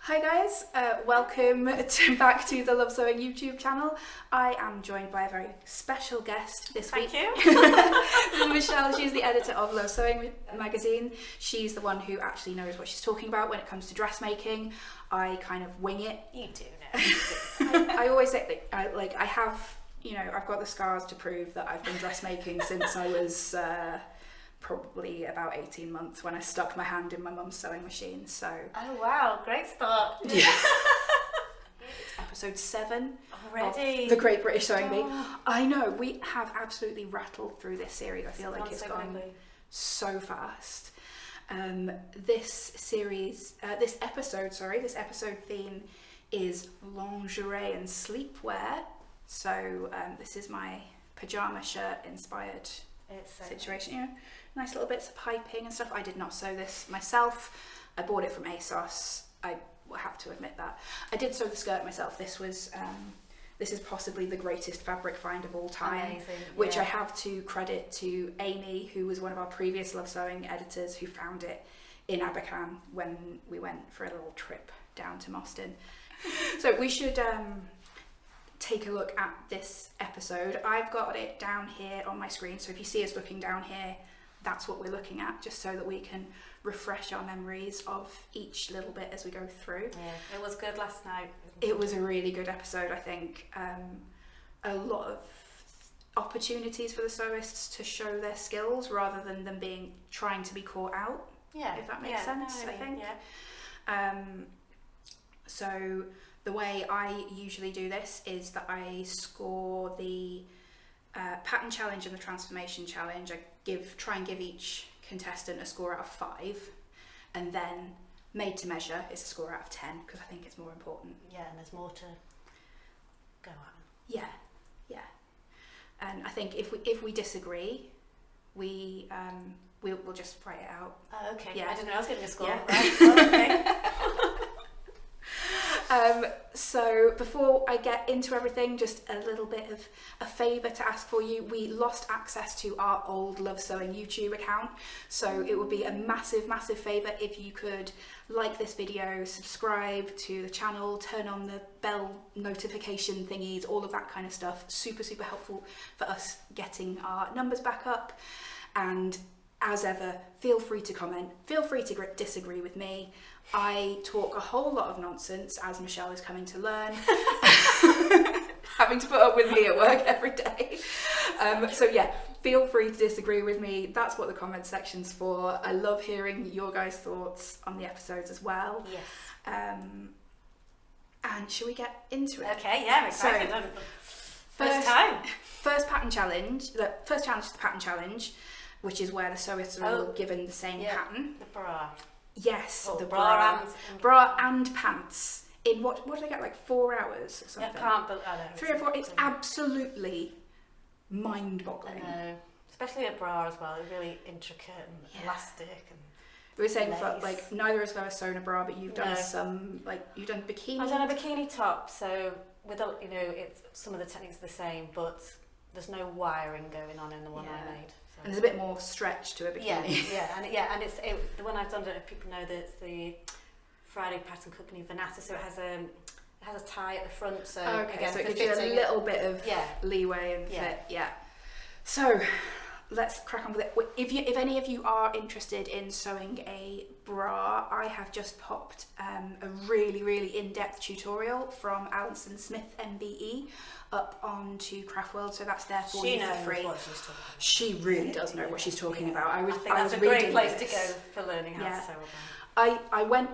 Hi guys, welcome back to the Love Sewing YouTube channel. I am joined by a very special guest this week. Thank you. Michelle, she's the editor of Love Sewing magazine. She's the one who actually knows what she's talking about when it comes to dressmaking. I kind of wing it. You do know. I always say that I have, I've got the scars to prove that I've been dressmaking since I was probably about 18 months when I stuck my hand in my mum's sewing machine. So. Oh wow, great start. Yeah. Episode 7 already. Of the Great British Sewing Bee. I know, we have absolutely rattled through this series. I feel like it's gone so fast. This episode theme is lingerie and sleepwear. So this is my pajama shirt inspired situation. Nice little bits of piping and stuff. I did not sew this myself. I bought it from ASOS. I will have to admit that. I did sew the skirt myself. This is possibly the greatest fabric find of all time. Amazing, which I have to credit to Amy, who was one of our previous Love Sewing editors, who found it in Abercan when we went for a little trip down to Mostyn. So we should take a look at this episode. I've got it down here on my screen, so if you see us looking down here, that's what we're looking at, just so that we can refresh our memories of each little bit as we go through. Yeah, it was good last night. It was a really good episode, I think. A lot of opportunities for the sewists to show their skills rather than them trying to be caught out. Yeah, if that makes sense. No, I think. Yeah. So the way I usually do this is that I score the pattern challenge and the transformation challenge. I try and give each contestant a score out of 5, and then made to measure is a score out of 10 because I think it's more important. Yeah, and there's more to go at. Yeah. And I think if we disagree, we'll just fight it out. Oh, okay. Yeah. I didn't know I was getting a score. Yeah. Right. Oh, okay. So before I get into everything, just a little bit of a favour to ask for you. We lost access to our old Love Sewing YouTube account, so it would be a massive favour if you could like this video, subscribe to the channel, turn on the bell notification thingies, all of that kind of stuff. Super helpful for us getting our numbers back up. And as ever, feel free to comment, feel free to disagree with me. I talk a whole lot of nonsense, as Michelle is coming to learn, having to put up with me at work every day. So yeah, feel free to disagree with me. That's what the comment section's for. I love hearing your guys' thoughts on the episodes as well. Yes. And shall we get into it? Okay, yeah, I'm excited. First pattern challenge. The first challenge is the pattern challenge, which is where the sewists are all given the same pattern. The bra. Yes, the bra and pants. In what did I get, like 4 hours or something? I can't believe 3 or 4. It's absolutely mind-boggling. I know. Especially a bra as well. It's really intricate and elastic and. We were saying for, like, neither of us have ever sewn a bra, but you've done you've done bikini. I've done a bikini top, so with it's some of the techniques are the same, but there's no wiring going on in the one I made. So. And there's a bit more stretch to a bikini. And it's the one I've done. I don't know if people know that it's the Friday Pattern Company Vanata, so it has a tie at the front. So again, so it gives you a little bit of leeway and fit. Yeah. So let's crack on with it. If any of you are interested in sewing a bra, I have just popped a really in-depth tutorial from Alison Smith MBE up onto Craft World, so that's there for you for free. She really does know what she's talking about. I think that's a great place to go for learning how to sew a bra.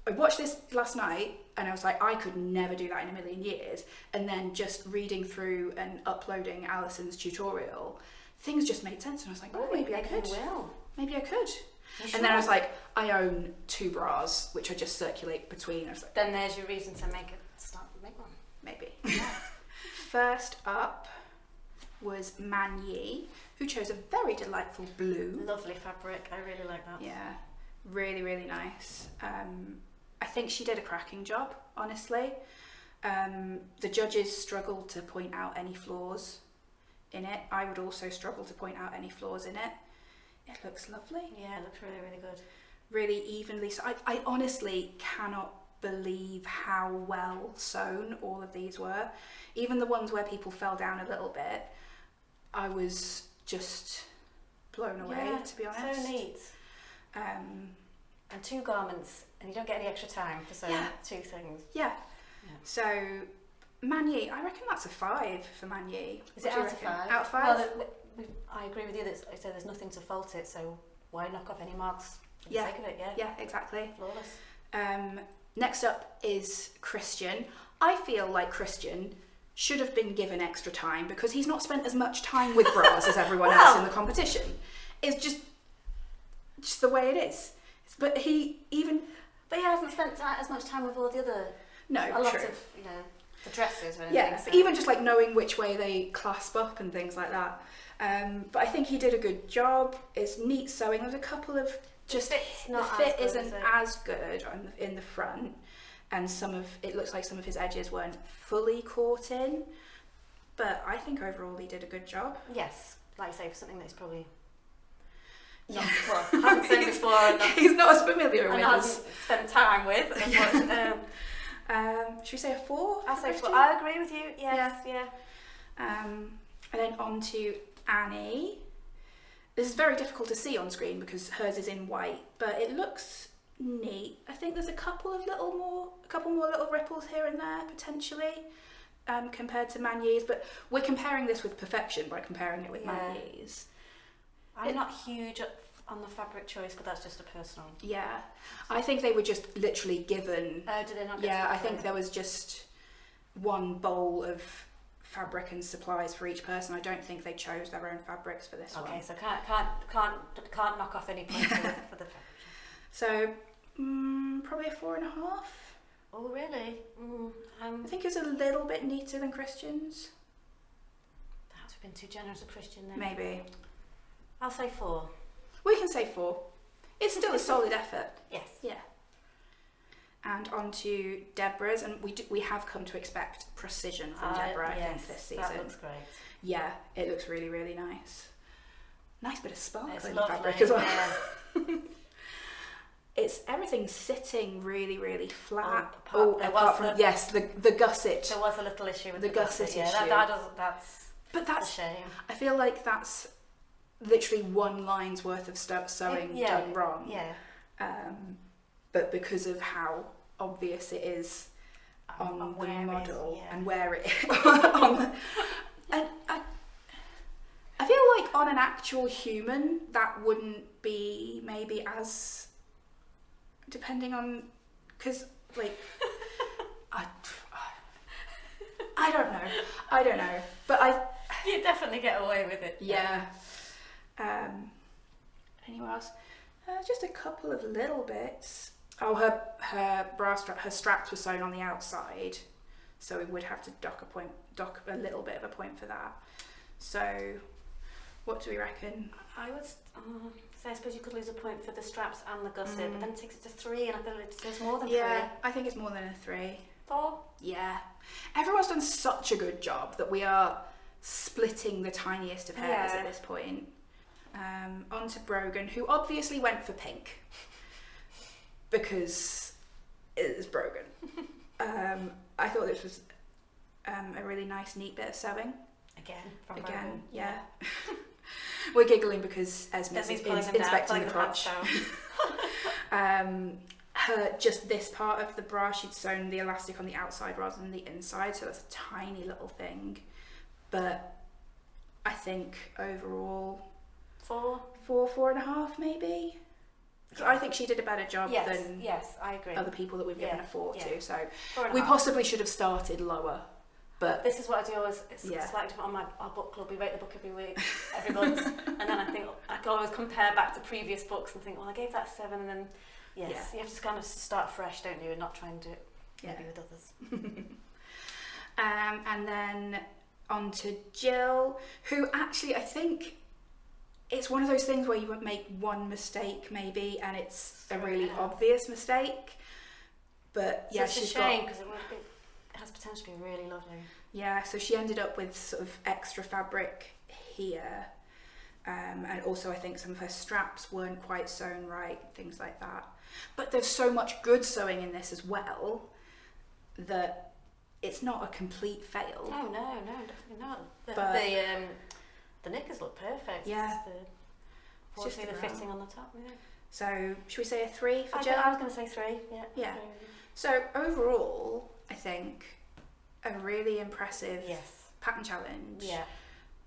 I watched this last night and I was like, I could never do that in a million years. And then just reading through and uploading Alison's tutorial, things just made sense, and I was like, maybe I could. Maybe I could. And then I was like, I own 2 bras, which I just circulate between. I was like, then there's your reason to make one. Maybe. First up was Man Yi, who chose a very delightful blue. Lovely fabric. I really like that. Yeah, really nice. I think she did a cracking job, honestly. The judges struggled to point out any flaws in it. I would also struggle to point out any flaws in it. It looks lovely. Yeah, it looks really good. Really evenly. So I honestly cannot believe how well sewn all of these were. Even the ones where people fell down a little bit, I was just blown away, to be honest. So neat. And 2 garments, and you don't get any extra time for sewing 2 things. Yeah. So Manier, I reckon that's a 5 for Manier. Is it out of 5? Out of 5? Well, I agree with you that I said there's nothing to fault it, so why knock off any marks for the sake of it? Yeah, exactly. Flawless. Next up is Christian. I feel like Christian should have been given extra time because he's not spent as much time with bras as everyone else in the competition. It's just the way it is. But he hasn't spent as much time with all the other... No, a lot of, the dresses or anything. Yeah, but even just like knowing which way they clasp up and things like that. But I think he did a good job. It's neat sewing. There's a couple of the fit isn't as good in the front, and it looks like some of his edges weren't fully caught in. But I think overall he did a good job. Yes, like I say, for something that's probably hasn't sewn before, and he's not as familiar with. Hasn't spent time with. Should we say a 4? I'll say 4. I agree with you. Yes, yeah. And then on to Annie. This is very difficult to see on screen because hers is in white, but it looks neat. I think there's a couple more little ripples here and there potentially, compared to Manier's, but we're comparing this with Perfection by comparing it with Manier's. I'm not huge on the fabric choice, but that's just a personal. Yeah, I think they were just literally given. Oh, did they not? Yeah, I think there was just one bowl of fabric and supplies for each person. I don't think they chose their own fabrics for this one. Okay, so can't knock off any points for the fabric. So probably a 4.5. Oh really? I think it's a little bit neater than Christian's. Perhaps we've been too generous with Christian then. Maybe. I'll say 4. We can say 4. It's still a solid effort. Yes. Yeah. And on to Deborah's, and we have come to expect precision from Deborah, I think, this season. That looks great. Yeah, it looks really, really nice. Nice bit of sparkle in the lovely, fabric as well. Yeah. Everything's sitting really, really flat. Apart from the gusset. There was a little issue with the gusset issue. That's a shame. I feel like that's literally 1 line's worth of sewing done wrong. Yeah. But because of how obvious it is on the model and where it and I feel like on an actual human that wouldn't be maybe as, depending on, because like I don't know, but you definitely get away with it. Yeah. Anywhere else? Just a couple of little bits. Oh, her her straps were sewn on the outside, so we would have to dock a little bit of a point for that. So, what do we reckon? I would say I suppose you could lose a point for the straps and the gusset, but then it takes it to 3, and I feel like it's more than 3. Yeah, I think it's more than a 3. 4? Yeah. Everyone's done such a good job that we are splitting the tiniest of hairs at this point. On to Brogan, who obviously went for pink because it is Brogan. I thought this was a really nice, neat bit of sewing. Again, Brogan. Yeah. We're giggling because Esme's inspecting the crotch. Just this part of the bra, she'd sewn the elastic on the outside rather than the inside, so that's a tiny little thing. But I think overall 4.5 maybe. So I think she did a better job than I agree. other people that we've given a 4 to. So 4.5. We possibly should have started lower. But this is what I do always. It's like on our book club. We rate the book every month, and then I think I can always compare back to previous books and think, well, I gave that 7, and then you have to just kind of start fresh, don't you, and not try and do it maybe with others. And then on to Jill, who actually I think it's one of those things where you would make one mistake maybe, and it's a really obvious mistake. But so it's a shame because it has potential to be really lovely. Yeah, so she ended up with sort of extra fabric here, And also I think some of her straps weren't quite sewn right, things like that. But there's so much good sewing in this as well that it's not a complete fail. Oh no, definitely not. The knickers look perfect. Yeah. It's just the fitting on the top. Yeah. So should we say a 3 for Jill? I was going to say 3. Yeah. Yeah. So overall, I think a really impressive pattern challenge. Yeah.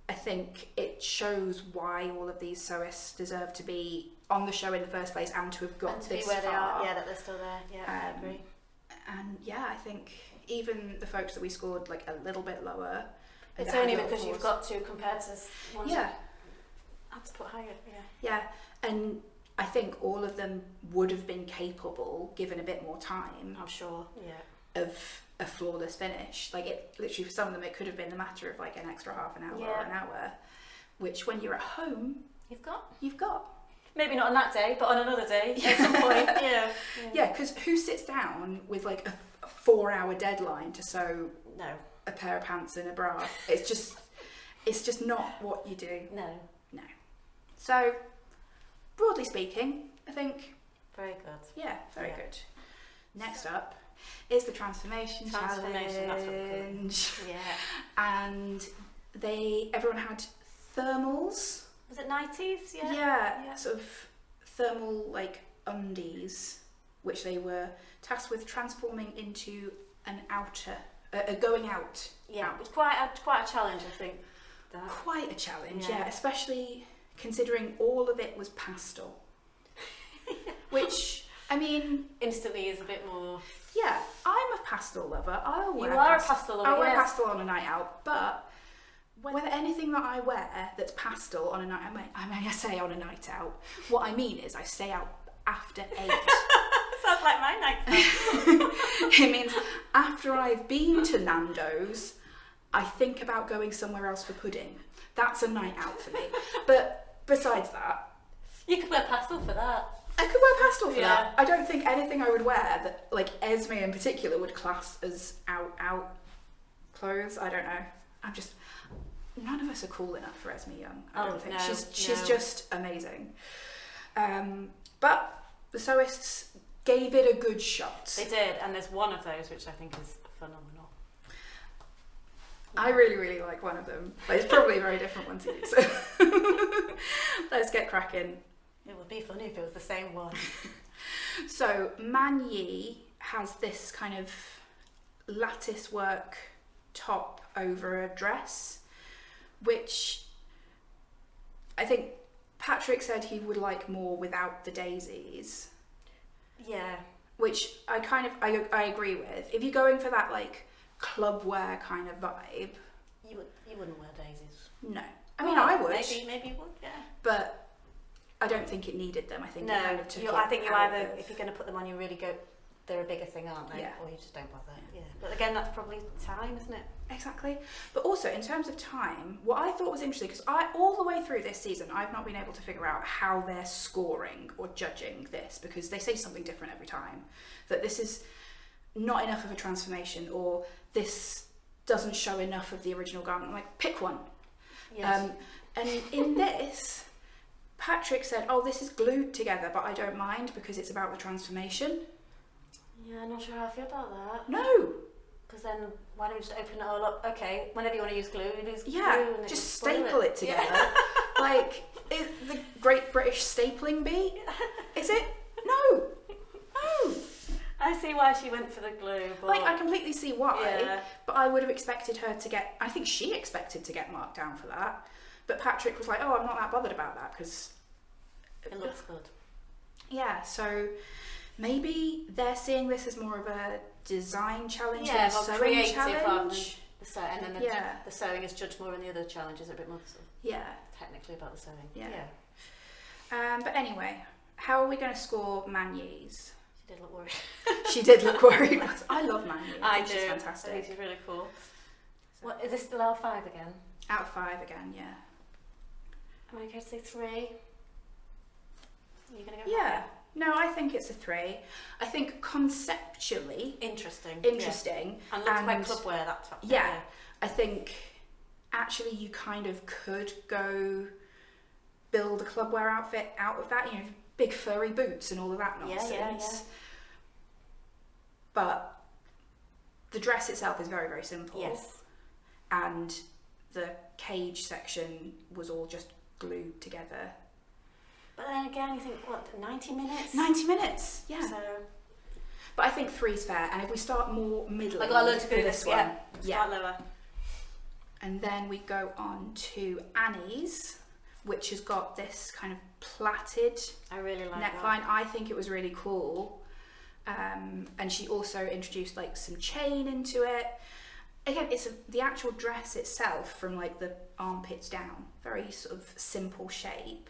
I think it shows why all of these sewists deserve to be on the show in the first place and to have got and to this be where far. They are. Yeah, that they're still there. Yeah, I agree. And yeah, I think even the folks that we scored like a little bit lower. It's only because you've got to compared to ones. Yeah. I had to put higher. Yeah. Yeah, and I think all of them would have been capable, given a bit more time. I'm sure. Yeah. Of a flawless finish. Like it literally for some of them it could have been a matter of like an extra half an hour or an hour, which when you're at home you've got maybe not on that day but on another day at some point. Yeah, because who sits down with like a 4-hour deadline to sew a pair of pants and a bra? It's just not what you do. No. So broadly speaking, I think very good. Very good. Next up is the transformation challenge. Yeah. And everyone had thermals. Was it 90s? Yeah. Sort of thermal like undies, which they were tasked with transforming into an outer, a going out. Yeah, it's quite a challenge, I think. Quite a challenge, yeah, especially considering all of it was pastel. Which, I mean, instantly is a bit more. Yeah, I'm a pastel lover. I'll wear a pastel lover. I'll wear pastel on a night out, but whether anything that I wear that's pastel on a night, I say on a night out. What I mean is I stay out after 8. Sounds like my night out. It means after I've been to Nando's, I think about going somewhere else for pudding. That's a night out for me. But besides that, you could wear pastel for that. I could wear pastel for that. I don't think anything I would wear that, like Esme in particular, would class as out clothes. I don't know. None of us are cool enough for Esme Young. I don't think. She's just amazing. But the sewists gave it a good shot. They did, and there's one of those which I think is phenomenal. I really, really like one of them. But it's probably a very different one to you. So let's get cracking. It would be funny if it was the same one. So Man Yi has this kind of lattice work top over a dress, which I think Patrick said he would like more without the daisies. Yeah. Which I agree with. If you're going for that like club wear kind of vibe, you wouldn't wear daisies. No. I mean, I would. Maybe you would, yeah. But I don't think it needed them. I think it kind of took it I think you out either, of... if you're going to put them on, you really go, they're a bigger thing, aren't they? Yeah. Or you just don't bother. Yeah. But again, that's probably time, isn't it? Exactly. But also, in terms of time, what I thought was interesting, because all the way through this season, I've not been able to figure out how they're scoring or judging this, because they say something different every time. That this is not enough of a transformation, or this doesn't show enough of the original garment. I'm like, pick one. Yes. And in this... Patrick said, oh, this is glued together, but I don't mind because it's about the transformation. Yeah, I'm not sure how I feel about that. No. Because then, why don't you just open it all up? Okay, whenever you want to use glue, you use glue. And just staple it together. Yeah. Like, the Great British Stapling Bee? Is it? No. I see why she went for the glue. But like, I completely see why, but I would have expected her to get, I think she expected to get marked down for that. But Patrick was like, oh, I'm not that bothered about that because... it looks good. Yeah, so maybe they're seeing this as more of a design challenge than a sewing creative challenge. Rather than the sewing. And then the sewing is judged more, and the other challenges are a bit more technically about the sewing. Yeah. But anyway, how are we going to score Man Yi's? She did look worried. She did look worried. I love Man Yi. I do. She's fantastic. I think she's really cool. So. What, is this still L5 again? Out of 5 again, yeah. Am I okay to say 3? Are you going to go higher? No, I think it's a 3. I think conceptually... Interesting. And looks quite club wear, that top. Yeah. I think actually you kind of could go build a clubwear outfit out of that, you know, big furry boots and all of that nonsense. Yeah. But the dress itself is very, very simple. Yes. And the cage section was all just glued together. But then again, you think, what, 90 minutes? 90 minutes, yeah. So, but I think 3's fair, and if we start more middle, I got to learn to for do this this, one, start lower. And then we go on to Annie's, which has got this kind of plaited I really like neckline. that. I think it was really cool. And she also introduced like some chain into it. Again, it's the actual dress itself from like the armpits down, very sort of simple shape,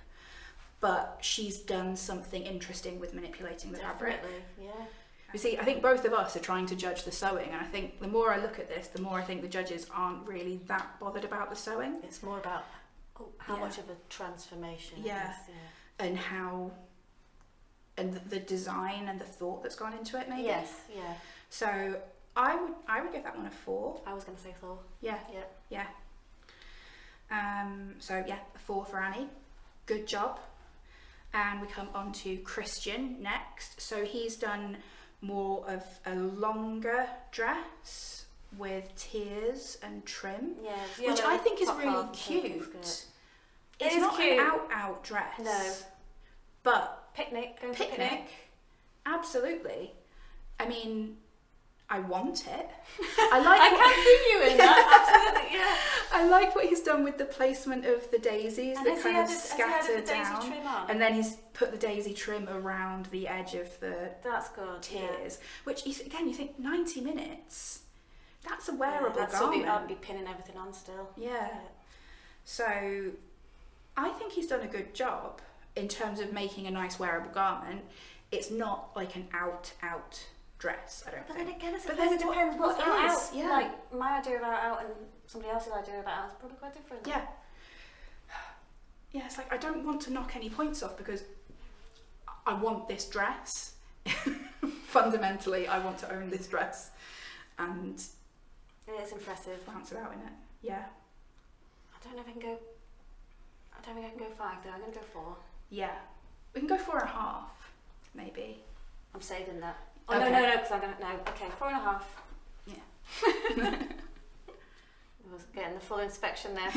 but she's done something interesting with manipulating the fabric. Definitely, yeah. You see, I think both of us are trying to judge the sewing, and I think the more I look at this, the more I think the judges aren't really that bothered about the sewing. It's more about how much of a transformation it is. Yeah. And how, and the design and the thought that's gone into it, maybe. Yes, yeah. So I would give that one a 4. I was going to say 4. Yeah. So yeah, a 4 for Annie. Good job. And we come on to Christian next. So he's done more of a longer dress with tiers and trim, which I think is really cute. It's not cute. an out dress. No. But picnic. Absolutely. I mean, I want it. I can see you in that. Absolutely, yeah. I like what he's done with the placement of the daisies and that kind of scatter the down, daisy trim on? and then he's put the daisy trim around the edge of the tiers. Which again, you think 90 minutes. That's a wearable garment. I'd be pinning everything on still. Yeah. So, I think he's done a good job in terms of making a nice wearable garment. It's not like an out dress, I don't think. Then again, it depends what's what out. Yeah. Like, my idea about out and somebody else's idea about out is probably quite different. Yeah. Yeah, it's like, I don't want to knock any points off because I want this dress. Fundamentally, I want to own this dress. And it's impressive. Bounce it out in it. Yeah. I don't know if I can go 5 though. I'm going to go 4. Yeah. We can go 4.5, maybe. I'm saving that. Oh, okay. No, because I'm going to... No, okay, 4.5. Yeah. I was getting the full inspection there.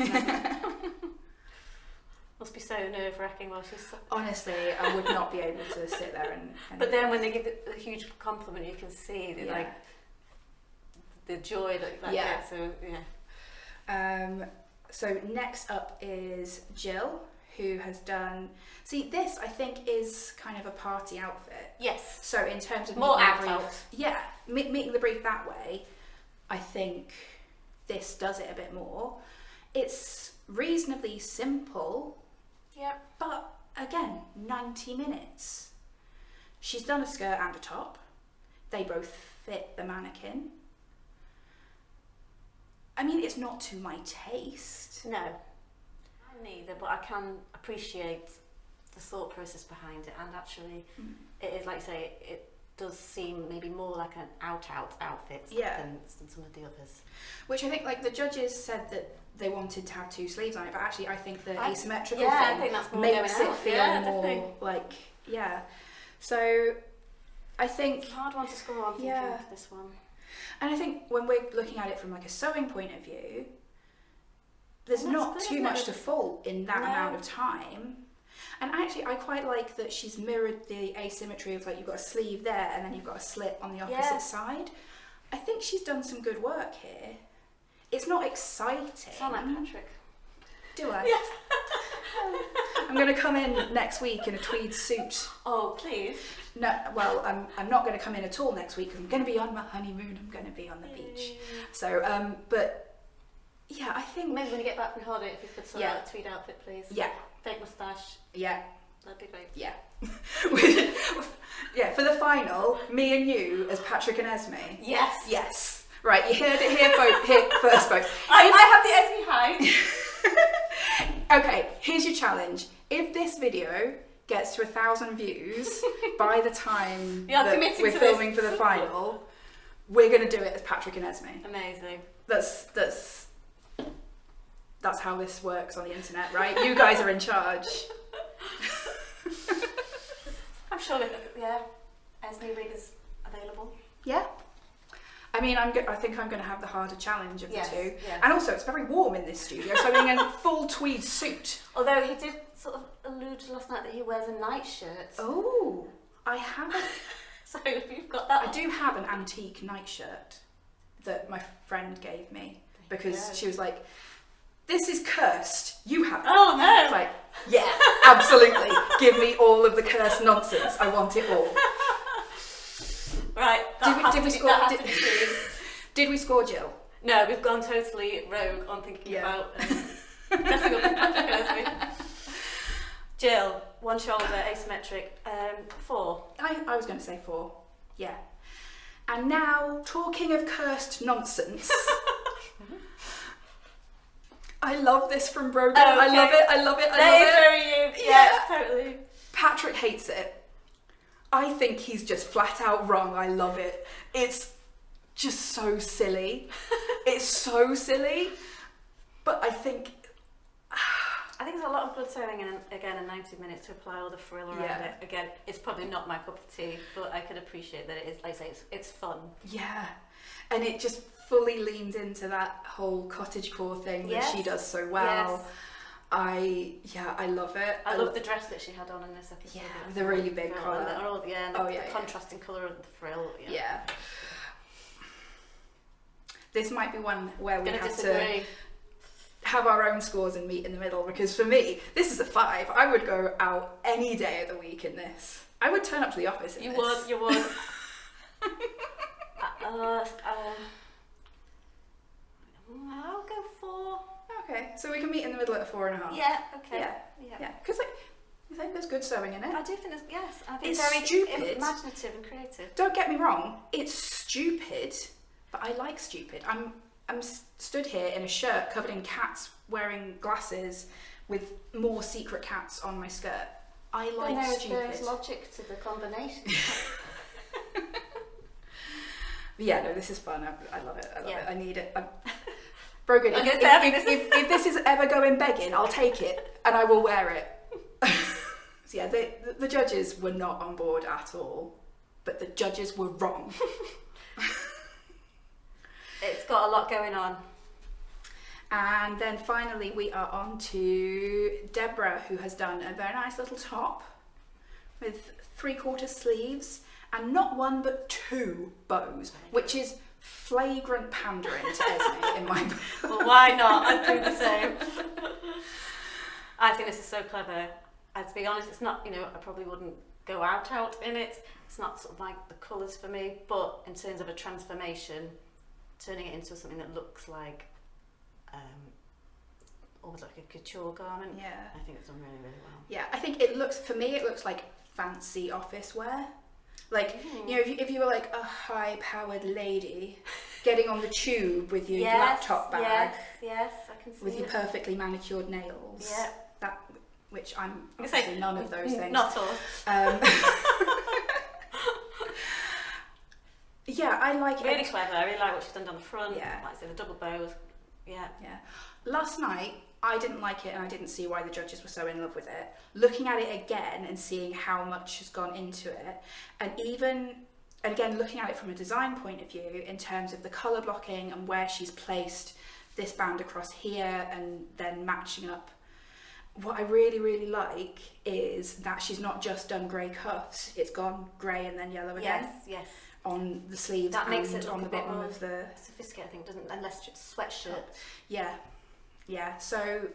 Must be so nerve-wracking while she's... Honestly, I would not be able to sit there and But then when they give a huge compliment, you can see like the joy that gets. So, yeah. So next up is Jill, who has done... See, this, I think, is kind of a party outfit. Yes. So in terms of... More meeting the out. brief, yeah, meeting the brief that way, I think this does it a bit more. It's reasonably simple. Yep. But, again, 90 minutes. She's done a skirt and a top. They both fit the mannequin. I mean, it's not to my taste. No. Neither, but I can appreciate the thought process behind it, and actually it is, like you say, it does seem maybe more like an out outfit than some of the others. Which I think, like, the judges said that they wanted to have 2 sleeves on it, but actually I think the asymmetrical I thing think that's more makes going it out. feel more like, So I think... It's a hard one to score on, thinking for this one. And I think when we're looking at it from like a sewing point of view, there's not too much to fault in that amount of time. And actually, I quite like that she's mirrored the asymmetry of like you've got a sleeve there and then you've got a slit on the opposite side. I think she's done some good work here. It's not exciting. Sound like Patrick. Do I? Yes. I'm going to come in next week in a tweed suit. Oh, please. No, well, I'm not going to come in at all next week. I'm going to be on my honeymoon. I'm going to be on the beach. So, but yeah, I think maybe when you get back from holiday, if you could sort out a tweed outfit, please. Yeah. Fake moustache. Yeah. That'd be great. Yeah. Yeah, for the final, me and you as Patrick and Esme. Yes. Yes. Right, you heard it here first, folks. I have the Esme hide. Okay, here's your challenge. If this video gets to 1,000 views by the time that we're filming for the final, we're going to do it as Patrick and Esme. Amazing. That's that's how this works on the internet, right? You guys are in charge. I'm sure Esme wig is available. Yeah. I mean, I think I'm going to have the harder challenge of the two. Yes. And also, it's very warm in this studio, so I'm in a full tweed suit. Although he did sort of allude last night that he wears a nightshirt. Oh, I haven't. So if you've got that I do have an antique nightshirt that my friend gave me because she was like, this is cursed. You have it. Oh, no. It's like, yeah, absolutely. Give me all of the cursed nonsense. I want it all. Right. Did we score Jill? No, we've gone totally rogue on thinking about dressing up as Patrick Esme. Jill, one shoulder, asymmetric, 4. I was going to say 4. Yeah. And now, talking of cursed nonsense. I love this from Brogan. Oh, okay. I love it. I love it. That is very you. Yeah, totally. Patrick hates it. I think he's just flat out wrong. I love it. It's just so silly. It's so silly. But I think there's a lot of good sewing and again in 90 minutes to apply all the frill around it. Again, it's probably not my cup of tea, but I can appreciate that it is, like I say, it's fun. Yeah. And it just fully leans into that whole cottagecore thing that she does so well. Yes. I love it. I love the dress that she had on in this episode. Yeah, the really big collar. The contrasting colour of the frill. Yeah. This might be one where we have disagree. to have our own scores and meet in the middle, because for me, this is a 5. I would go out any day of the week in this. I would turn up to the office in this. You would. I'll go 4. Okay, so we can meet in the middle at 4.5. Yeah, okay. Yeah. Because I think there's good sewing in it. I do think I think It's very stupid. imaginative and creative. Don't get me wrong, it's stupid, but I like stupid. I'm stood here in a shirt covered in cats, wearing glasses with more secret cats on my skirt. I like stupid. There's logic to the combination. Yeah, no, this is fun. I love it. I love it. I need it. Brogan, if this is ever going begging, I'll take it and I will wear it. So yeah, the judges were not on board at all, but the judges were wrong. It's got a lot going on. And then finally we are on to Deborah, who has done a very nice little top with 3/4 sleeves and not 1 but 2 bows, which is flagrant pandering to Esme in my book. Well, why not? I'd do the same. I think this is so clever. And to be honest, it's not, I probably wouldn't go out in it. It's not sort of like the colours for me, but in terms of a transformation, turning it into something that looks like almost like a couture garment. Yeah. I think it's done really, really well. Yeah, I think it looks like fancy office wear. Like, if you were like a high-powered lady getting on the tube with your laptop bag. Yes, I can see with your perfectly manicured nails. Yeah. That, which I'm obviously none of those things. Not all. Yeah, I like it. Really clever. I really like what she's done down the front. Yeah. Like I said, the double bows. Yeah. Yeah. Last night, I didn't like it and I didn't see why the judges were so in love with it. Looking at it again and seeing how much has gone into it, and again looking at it from a design point of view in terms of the colour blocking and where she's placed this band across here and then matching up. What I really, really like is that she's not just done grey cuffs, it's gone grey and then yellow again. Yes. On the sleeves that and makes it look on the a bit bottom more of the sophisticated, I think, doesn't, unless it's sweatshirt. Yeah, so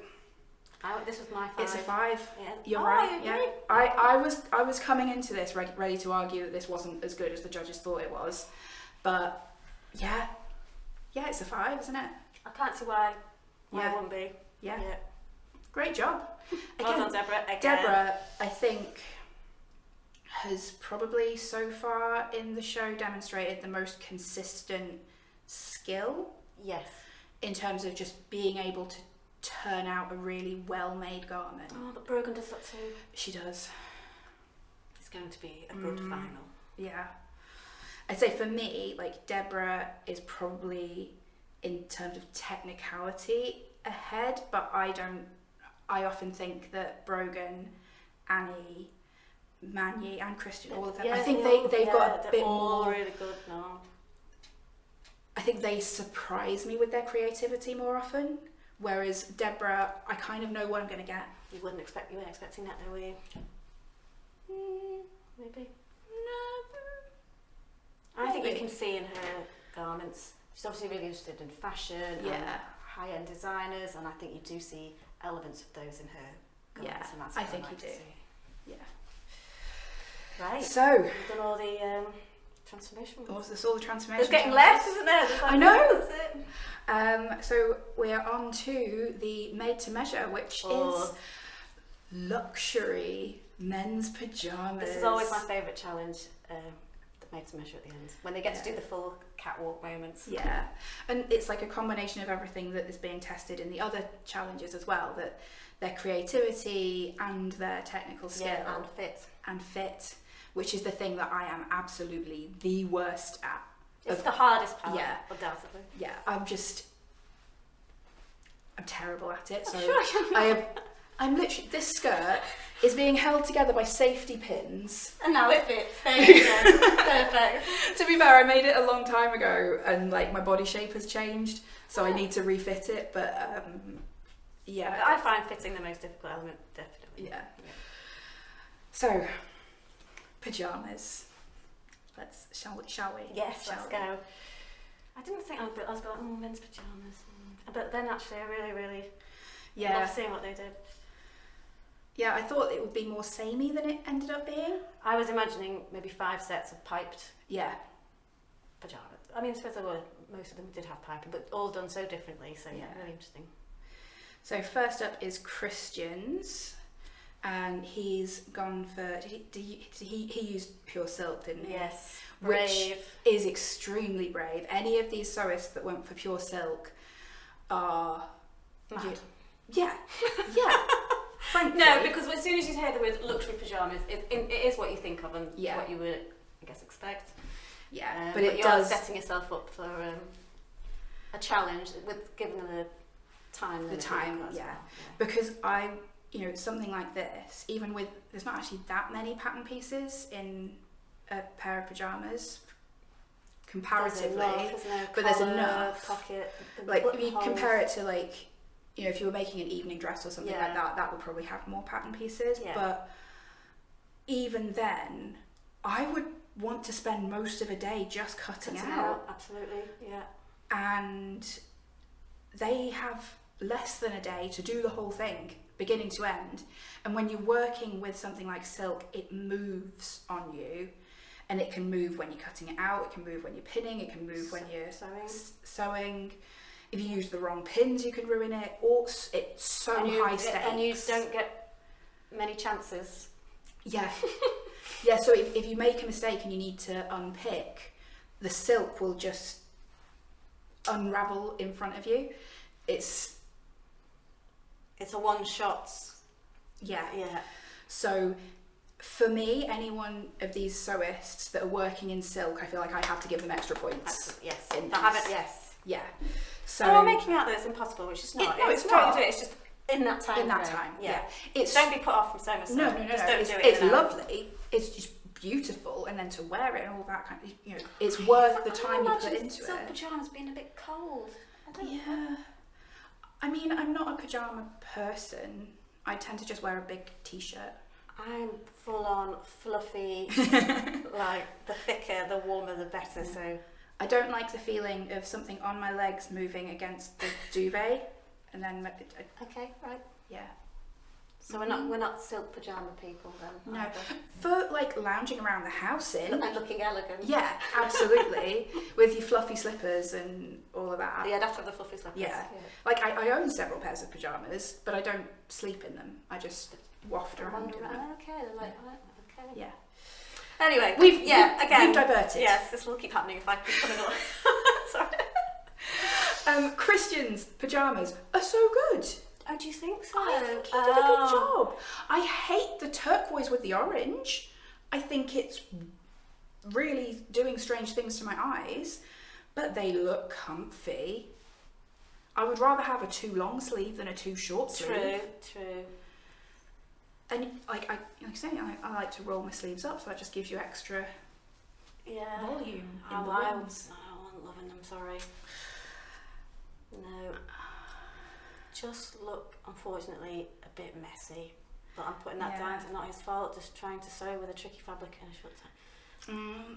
this was my 5. it's a 5. Yeah. You're right. Yeah, I was coming into this ready to argue that this wasn't as good as the judges thought it was, but yeah, it's a 5, isn't it? I can't see why it wouldn't be. Yeah. Great job. Well done, Deborah. Again. Deborah, I think, has probably so far in the show demonstrated the most consistent skill. Yes. In terms of just being able to turn out a really well-made garment. Oh, but Brogan does that too. She does. It's going to be a good final. Yeah. I'd say for me, like, Deborah is probably, in terms of technicality, ahead, but I often think that Brogan, Annie, Manyi and Christian, all of them, I think they've got a bit more really good now. I think they surprise me with their creativity more often, whereas Deborah, I kind of know what I'm going to get. You weren't expecting that, though, were you? Maybe. No. I think you can see in her garments. She's obviously really interested in fashion and high-end designers, and I think you do see elements of those in her garments. And that's what I think you do. Yeah. Right. So we've done all the transformation. There's all the transformation. There's getting less, isn't there? I know. That's it. So we're on to the made to measure, which is luxury men's pajamas. This is always my favourite challenge. The made to measure at the end when they get to do the full catwalk moments. Yeah, and it's like a combination of everything that is being tested in the other challenges as well. That their creativity and their technical skill and fit, which is the thing that I am absolutely the worst at. It's the hardest part, undoubtedly. Yeah, I'm terrible at it. So I'm literally, this skirt is being held together by safety pins. And now it fits. There you go. Perfect. To be fair, I made it a long time ago and like my body shape has changed, so I need to refit it, but yeah. I find fitting the most difficult element, definitely. Yeah. So, pyjamas. Shall we? Yes, let's go. I didn't think I was like, men's pyjamas. But then actually I really love seeing what they did. Yeah, I thought it would be more samey than it ended up being. I was imagining maybe 5 sets of piped pyjamas. I mean, I suppose most of them did have piping, but all done so differently, so really interesting. So first up is Christian's, and he's gone for, he used pure silk, didn't he? Yes, brave. Which is extremely brave. Any of these sewists that went for pure silk are... mad. Yeah. Frankly. No, because as soon as you hear the word luxury pyjamas, it is what you think of and what you would, I guess, expect. Yeah, but you are setting yourself up for a challenge given the time. Because something like this, even with, there's not actually that many pattern pieces in a pair of pyjamas comparatively, there's enough. Pocket, like if you compare it to like, if you were making an evening dress or something like that, that would probably have more pattern pieces. Yeah. But even then, I would want to spend most of a day just cutting out. Absolutely, yeah. And they have less than a day to do the whole thing, beginning to end. And when you're working with something like silk, it moves on you. And it can move when you're cutting it out, it can move when you're pinning, it can move when you're sewing. If you use the wrong pins, you can ruin it. Or it's so high stakes. And you don't get many chances. Yeah. Yeah, so if you make a mistake and you need to unpick, the silk will just unravel in front of you. It's a one-shot. Yeah. So for me, any one of these sewists that are working in silk, I feel like I have to give them extra points. Yes. Yes. Yeah. So I'm making out that it's impossible, which is not. It's not. Do it. It's just in that time. Yeah. Don't be put off from sewing. No. Just don't do it. It's lovely. It's just beautiful, and then to wear it and all that kind of, it's worth the time you put into silk it. pyjamas being a bit cold. I mean, I'm not a pyjama person. I tend to just wear a big t-shirt. I'm full on fluffy. Like the thicker, the warmer, the better. Yeah. So I don't like the feeling of something on my legs moving against the duvet, and then. Okay, right. Yeah. So we're not silk pyjama people then. No, for like lounging around the house and looking elegant. Yeah, absolutely, with your fluffy slippers and all of that. Yeah, I'd have to have the fluffy slippers. Yeah. Like I own several pairs of pyjamas, but I don't sleep in them. I just waft around in them. Okay, okay. Yeah. We've diverted. Yes, this will keep happening if I keep coming on. Sorry. Christian's pyjamas are so good. Oh, do you think so? I think he did a good job. I hate the turquoise with the orange. I think it's really doing strange things to my eyes, but they look comfy. I would rather have a too long sleeve than a too short sleeve. True. And like I say, I like to roll my sleeves up, so that just gives you extra volume in the wings. I wasn't loving them, sorry. No. Just look, unfortunately, a bit messy. But I'm putting that down to not his fault, just trying to sew with a tricky fabric in a short time.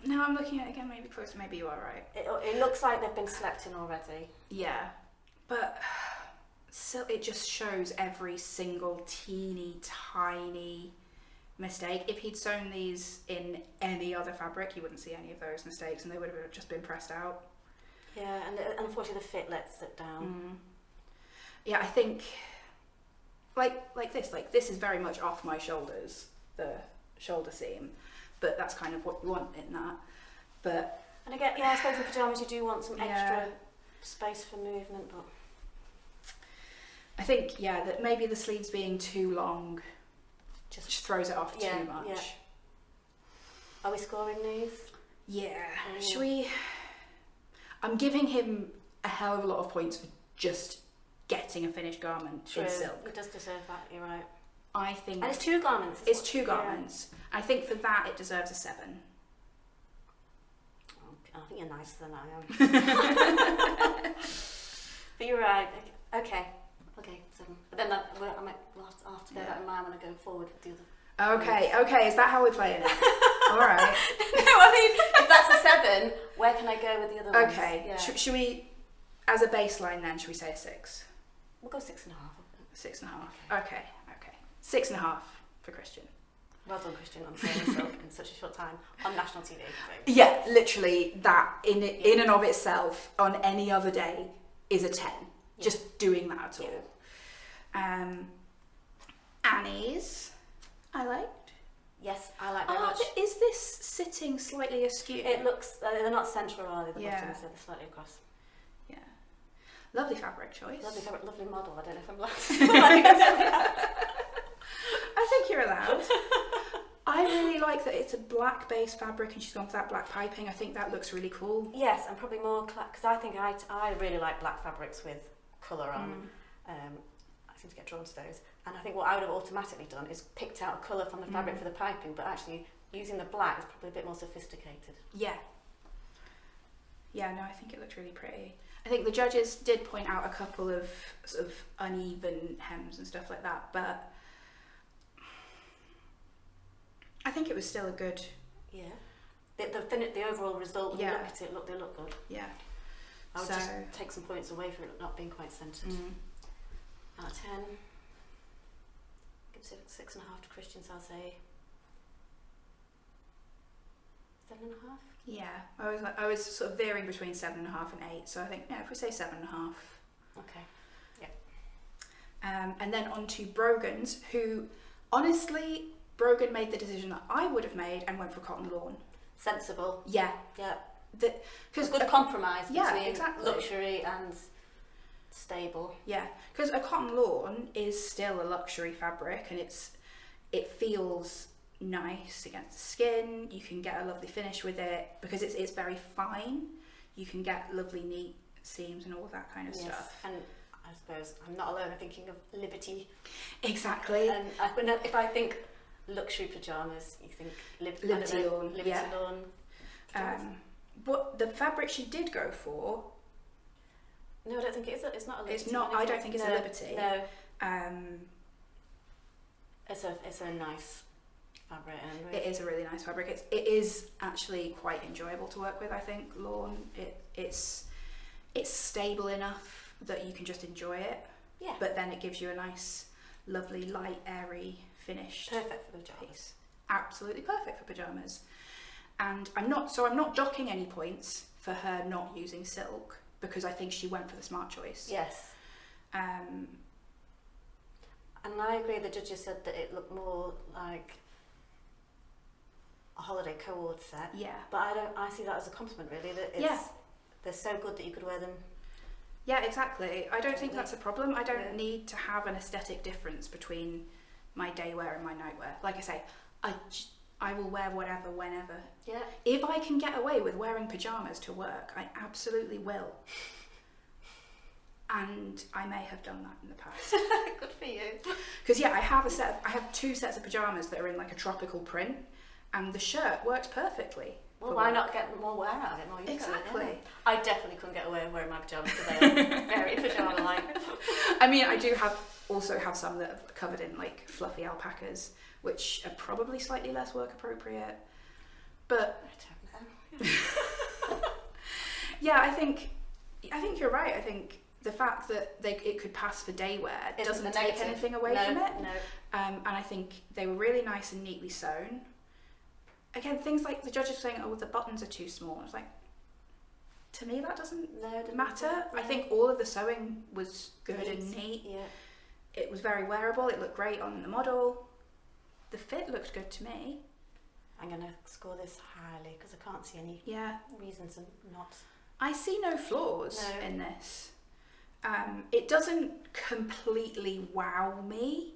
Now I'm looking at it again, maybe closer, maybe you are right. It looks like they've been slept in already. Yeah, but so it just shows every single teeny tiny mistake. If he'd sewn these in any other fabric, you wouldn't see any of those mistakes, and they would have just been pressed out. Yeah, and unfortunately the fit lets it down. Yeah, I think like this is very much off my shoulders, the shoulder seam, but that's kind of what you want in that. But and again, I suppose in pyjamas you do want some extra space for movement, but I think that maybe the sleeves being too long just throws it off too much. Yeah. Are we scoring these? Yeah. Should we? I'm giving him a hell of a lot of points for just getting a finished garment in silk. He does deserve that, you're right. I think... And it's 2 garments. It's 2 garments. I think for that it deserves a 7. I think you're nicer than I am. But you're right. Okay, 7. But then we'll have to bear that in mind when I go forward with the other. Okay, is that how we're playing it? Alright. No, I mean, if that's a 7, where can I go with the other ones? Okay, Yeah. Should we, as a baseline then, should we say a 6? We'll go 6.5. 6.5. Okay. 6.5 for Christian. Well done, Christian, on sewing silk in such a short time on national TV. Yeah, literally that in and of itself on any other day is a 10. Yeah. Just doing that at all. Annie's, I liked. Yes, I like very much. Is this sitting slightly askew? It looks, they're not central, are they? The buttons, so they're slightly across. Yeah. Lovely fabric choice. Lovely fabric, lovely model. I don't know if I'm allowed. I think you're allowed. I really like that it's a black base fabric and she's gone for that black piping. I think that looks really cool. Yes, and probably more, because I think I really like black fabrics with colour on. I seem to get drawn to those. And I think what I would have automatically done is picked out a colour from the fabric for the piping, but actually using the black is probably a bit more sophisticated. Yeah. Yeah, no, I think it looked really pretty. I think the judges did point out a couple of sort of uneven hems and stuff like that, but I think it was still a good... Yeah. The overall result, when you look at it, they look good. Yeah. I would just take some points away for it not being quite centred. Out of 10. Give it 6.5 to Christians, I'll say 7.5. Yeah, I was sort of veering between 7.5 and 8, so I think if we say 7.5. Okay. Yeah. And then on to Brogan's, who honestly, Brogan made the decision that I would have made and went for cotton lawn. Sensible. Yeah. Because good compromise between exactly. luxury and stable. Yeah, because a cotton lawn is still a luxury fabric, and it feels nice against the skin. You can get a lovely finish with it because it's very fine. You can get lovely neat seams and all that kind of stuff. And I suppose I'm not alone in thinking of Liberty. Exactly. And if I think luxury pyjamas, you think Liberty lawn. Liberty lawn. But the fabric she did go for. No, I don't think it is. It's not a Liberty. It's not. I don't think it's a Liberty. No. It's a nice fabric. It is a really nice fabric. It is actually quite enjoyable to work with. I think lawn. It's stable enough that you can just enjoy it. Yeah. But then it gives you a nice, lovely, light, airy finish. Perfect for pyjamas. Absolutely perfect for pyjamas. And I'm not docking any points for her not using silk because I think she went for the smart choice. Yes. And I agree. The judges said that it looked more like a holiday co-ord set. Yeah. But I see that as a compliment, really. That they're so good that you could wear them. Yeah, exactly. I don't think that's a problem. I don't need to have an aesthetic difference between my day wear and my night wear. Like I say, I will wear whatever, whenever. Yeah. If I can get away with wearing pyjamas to work, I absolutely will. and I may have done that in the past. Good for you. Because yeah, I have 2 sets of pyjamas that are in like a tropical print, and the shirt works perfully. Well, why not get more wear out of it? More use Exactly. Of it, yeah. I definitely couldn't get away with wearing my pyjamas because they are very pyjama-like. I mean, I do also have some that are covered in like fluffy alpacas, which are probably slightly less work appropriate. But I don't know. yeah, I think you're right. I think the fact that it could pass for day wear doesn't take anything away from it. No. And I think they were really nice and neatly sewn. Again, things like the judges were saying, oh, the buttons are too small. I was like, to me that doesn't matter. No. I think all of the sewing was good and neat. Yeah. It was very wearable. It looked great on the model. The fit looked good to me. I'm going to score this highly because I can't see any reason to not. I see no flaws in this. It doesn't completely wow me,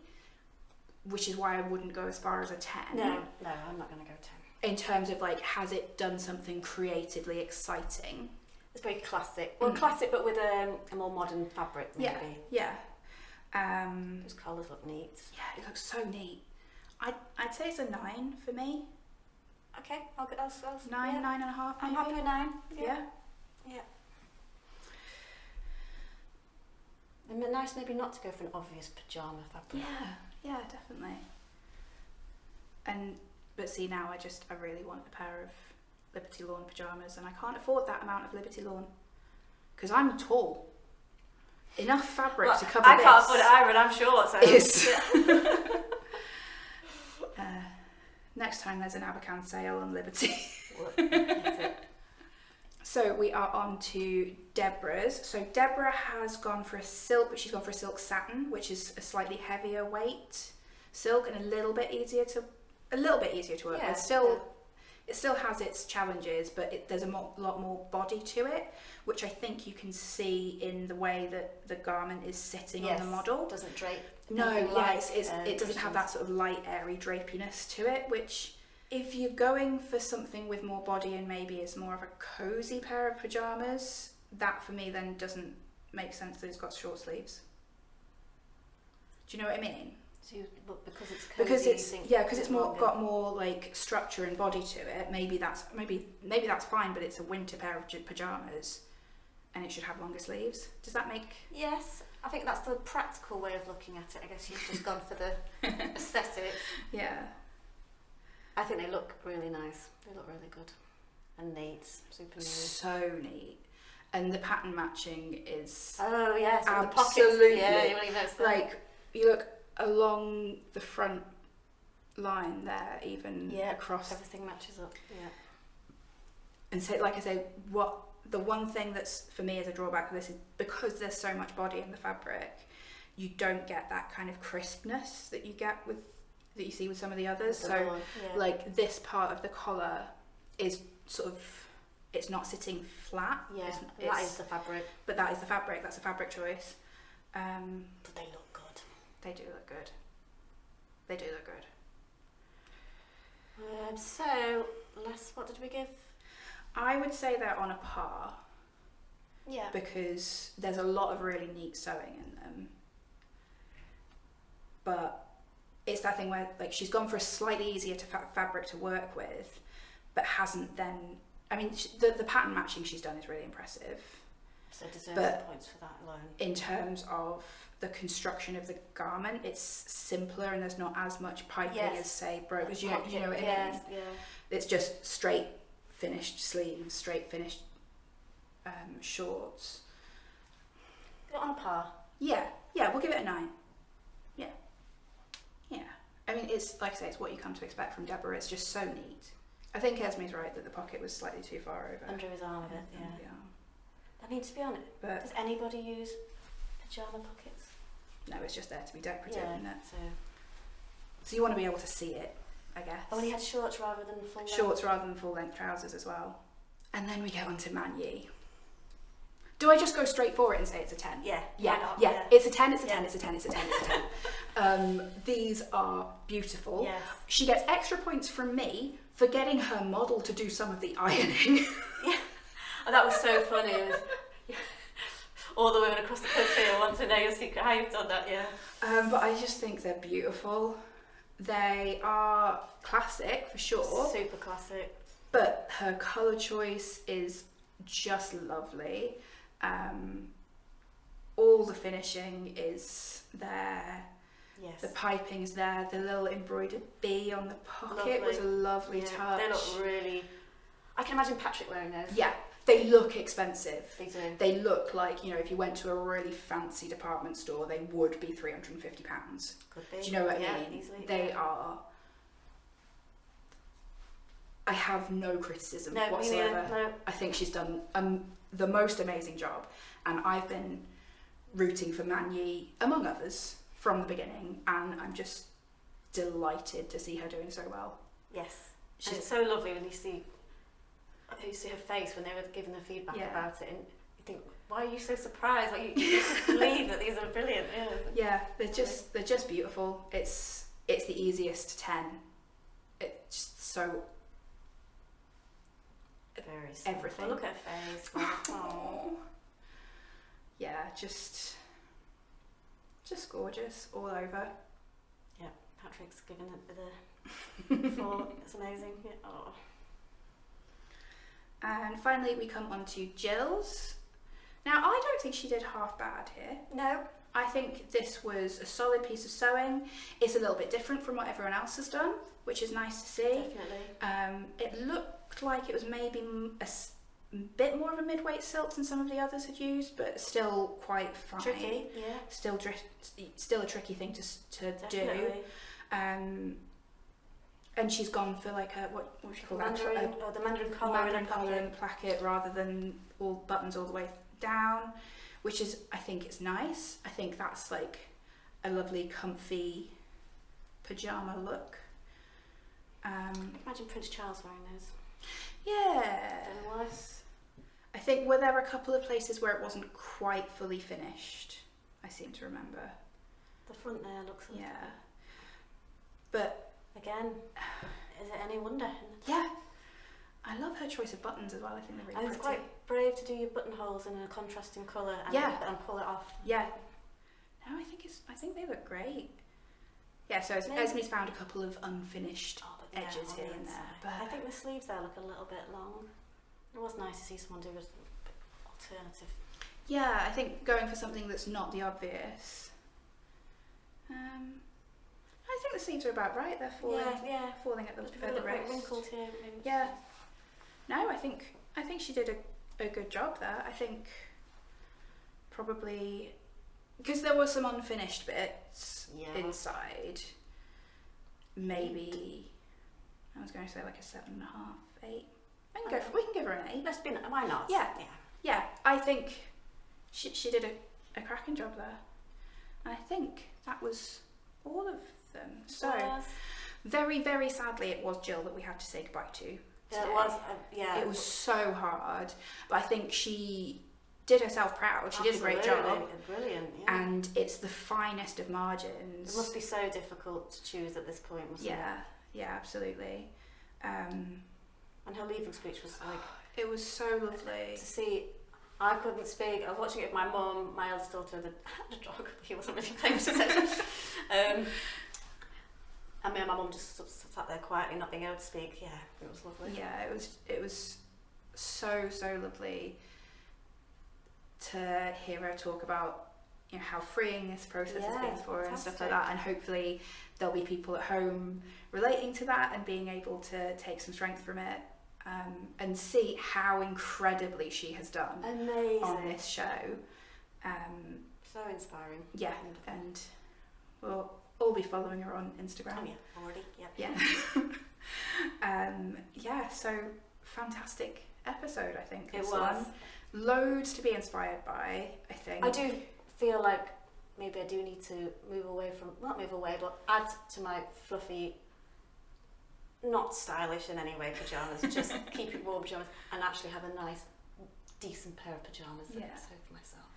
which is why I wouldn't go as far as a 10. No, I'm not going to go 10. In terms of like, has it done something creatively exciting? It's very classic. Well, classic, but with a more modern fabric, maybe. Yeah. Those colours look neat. Yeah, it looks so neat. I'd say it's a 9 for me. Okay, I'll 9, 9.5. I'm happy with 9. Yeah. It'd be nice maybe not to go for an obvious pyjama fabric. Yeah, definitely. But see, now I really want a pair of Liberty Lawn pyjamas, and I can't afford that amount of Liberty Lawn because I'm tall. Enough fabric to cover I this. can't afford it either, and I'm short. So next time there's an Abercan sale on Liberty. So we are on to Deborah's. So Deborah has gone for a silk, but she's gone for a silk satin, which is a slightly heavier weight silk and a little bit easier to work with. It still has its challenges, but there's a lot more body to it, which I think you can see in the way that the garment is sitting on the model. It doesn't drape. It doesn't have that sort of light, airy drapiness to it, which if you're going for something with more body and maybe is more of a cozy pair of pyjamas, that for me then doesn't make sense that it's got short sleeves. Do you know what I mean? So because it's cozy, because it's got more like structure and body to it. Maybe that's fine, but it's a winter pair of pajamas, and it should have longer sleeves. Does that make? Yes, I think that's the practical way of looking at it. I guess you've just gone for the aesthetics. Yeah. I think they look really nice. They look really good and neat, super neat. So neat, and the pattern matching is absolutely. Yeah, you really notice that. Like you look along the front line there, even across. Everything matches up. Yeah. And so, like I say, the one thing that's for me as a drawback of this is because there's so much body in the fabric, you don't get that kind of crispness that you see with some of the others. So, like this part of the collar is sort of, it's not sitting flat. Yeah, that is the fabric. But that is the fabric. That's a fabric choice. But they look good. They do look good. They do look good. So, what did we give? I would say they're on a par. Yeah. Because there's a lot of really neat sewing in them. But it's that thing where like she's gone for a slightly easier fabric to work with, but hasn't then. I mean, the pattern matching she's done is really impressive. So deserves points for that alone. In terms of the construction of the garment, it's simpler and there's not as much piping as say brocas. You know what I mean? Yeah. It's just straight finished sleeves, straight finished shorts. Got on a par. Yeah, we'll give it a 9. Yeah. I mean, it's like I say, it's what you come to expect from Deborah. It's just so neat. I think Esme's right that the pocket was slightly too far over. Under his arm a bit, yeah. I mean, to be honest, does anybody use pyjama pockets? No, it's just there to be decorative, isn't it? So you want to be able to see it, I guess. Oh, and he had shorts rather than full length. Shorts rather than full length trousers as well. And then we get on to Man Yi. Do I just go straight for it and say it's a 10? Yeah. It's a 10, it's a 10, it's a 10, it's a 10, it's a 10. These are beautiful. Yes. She gets extra points from me for getting her model to do some of the ironing. Yeah. Oh, that was so funny. all the women across the country who want to know your secret, how you've done that, yeah. But I just think they're beautiful. They are classic for sure. Super classic. But her colour choice is just lovely. All the finishing is there. Yes. The piping is there. The little embroidered bee on the pocket was a lovely touch. They look really... I can imagine Patrick wearing those. Yeah, they look expensive. They do. They look like, if you went to a really fancy department store, they would be £350. Could be. Do you know what I mean? Easily. They are... I have no criticism whatsoever. No. I think she's done the most amazing job, and I've been rooting for Manyi, among others, from the beginning, and I'm just delighted to see her doing so well. Yes, and it's so lovely when you see her face when they were giving the feedback about it, and you think, why are you so surprised? Like, you believe that these are brilliant. Yeah, they're just beautiful. It's the easiest 10. It's just so very simple. Everything. Look at her face. Oh. Yeah, just gorgeous all over. Yeah, Patrick's given it the 4. It's amazing. Yeah. Oh. And finally, we come on to Jill's. Now, I don't think she did half bad here. No. I think this was a solid piece of sewing. It's a little bit different from what everyone else has done, which is nice to see. Definitely. It looked like it was maybe a bit more of a mid-weight silk than some of the others had used, but still quite fine. Tricky, yeah. Still a tricky thing to do. And she's gone for like what would you call that? The Mandarin collar. Mandarin collar and placket rather than all buttons all the way down, which is, I think it's nice. I think that's like a lovely comfy pyjama look. Imagine Prince Charles wearing those. Yeah. Don't know why. I think were there a couple of places where it wasn't quite fully finished. I seem to remember. The front there looks like but again, is it any wonder? Yeah. I love her choice of buttons as well. I think they're really pretty. pretty. It's quite brave to do your buttonholes in a contrasting colour and pull it off. Yeah. No, I think they look great. Yeah, so Esme's found a couple of unfinished edges here and there. But I think the sleeves there look a little bit long. It was nice to see someone do an alternative. Yeah, I think going for something that's not the obvious. I think the sleeves are about right. They're falling at the wrist. Wrinkled here. Maybe. Yeah. No, I think she did a good job there. I think probably because there were some unfinished bits inside. Maybe I was going to say like a 7.5, 8. We can give her an 8. Why not? Yeah. I think she did a cracking job there. And I think that was all of them. So very, very sadly, it was Jill that we had to say goodbye to today. It was. It was so hard, but I think she did herself proud. She did a great job. Brilliant. Yeah. And it's the finest of margins. It must be so difficult to choose at this point, mustn't it? Yeah, absolutely. And her leaving speech was like... It was so lovely. To see... I couldn't speak. I was watching it with my mum, my eldest daughter, that had a dog. He wasn't really paying attention. And me and my mum just sat there quietly, not being able to speak. Yeah, it was lovely. Yeah, it was so lovely to hear her talk about how freeing this process has been for her and stuff like that. And hopefully there'll be people at home relating to that and being able to take some strength from it. And see how incredibly she has done on this show. So inspiring. Yeah, and we'll all be following her on Instagram. Oh yeah, already. Yeah. So fantastic episode, I think. It was. Loads to be inspired by, I think. I do feel like maybe I do need to but add to my fluffy, not stylish in any way pyjamas, just keep it warm pyjamas and actually have a nice, decent pair of pyjamas that I sew for myself.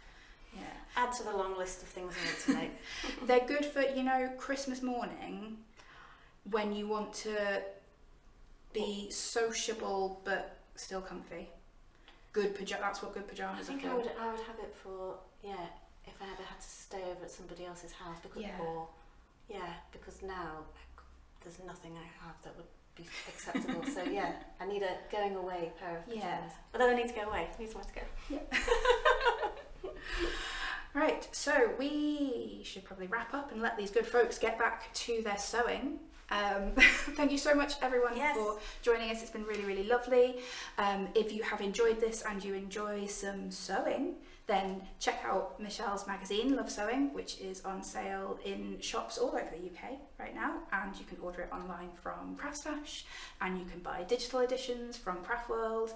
Yeah. Add to the long list of things I want to make. They're good for, Christmas morning when you want to be sociable but still comfy. good pajamas. That's what good pajamas are for. I would have it for, if I ever had to stay over at somebody else's house because because now there's nothing I have that would be acceptable. So I need a going away pair of pajamas. But then I need to go away. I need somewhere to go. Yeah. Right, so we should probably wrap up and let these good folks get back to their sewing. Thank you so much everyone for joining us. It's been really, really lovely. If you have enjoyed this and you enjoy some sewing, then check out Michelle's magazine, Love Sewing, which is on sale in shops all over the UK right now, and you can order it online from Craftstash, and you can buy digital editions from Craftworld.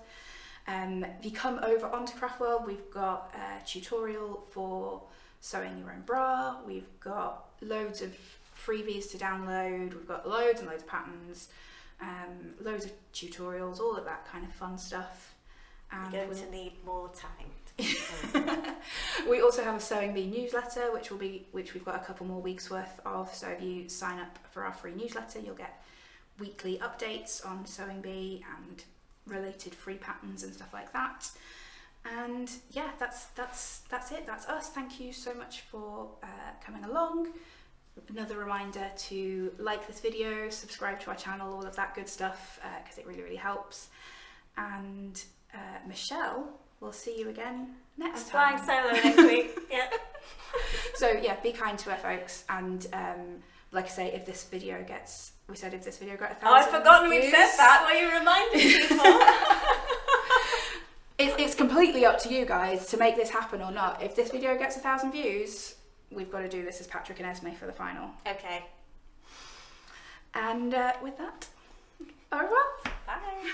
If you come over onto Craftworld, we've got a tutorial for sewing your own bra, we've got loads of freebies to download, we've got loads and loads of patterns, loads of tutorials, all of that kind of fun stuff. And you're going to need more time. We also have a Sewing Bee newsletter, which we've got a couple more weeks worth of. So if you sign up for our free newsletter, you'll get weekly updates on Sewing Bee and related free patterns and stuff like that. And that's it. That's us. Thank you so much for coming along. Another reminder to like this video, subscribe to our channel, all of that good stuff, because it really, really helps. And Michelle, we'll see you again next time. I'm flying solo next week. Yeah. So be kind to our folks, and like I say, if this video gets 1,000 I've forgotten we'd said that. Were you reminding people? It's completely up to you guys to make this happen or not. If this video gets 1,000 views, we've got to do this as Patrick and Esme for the final. Okay. And with that, au revoir. Bye.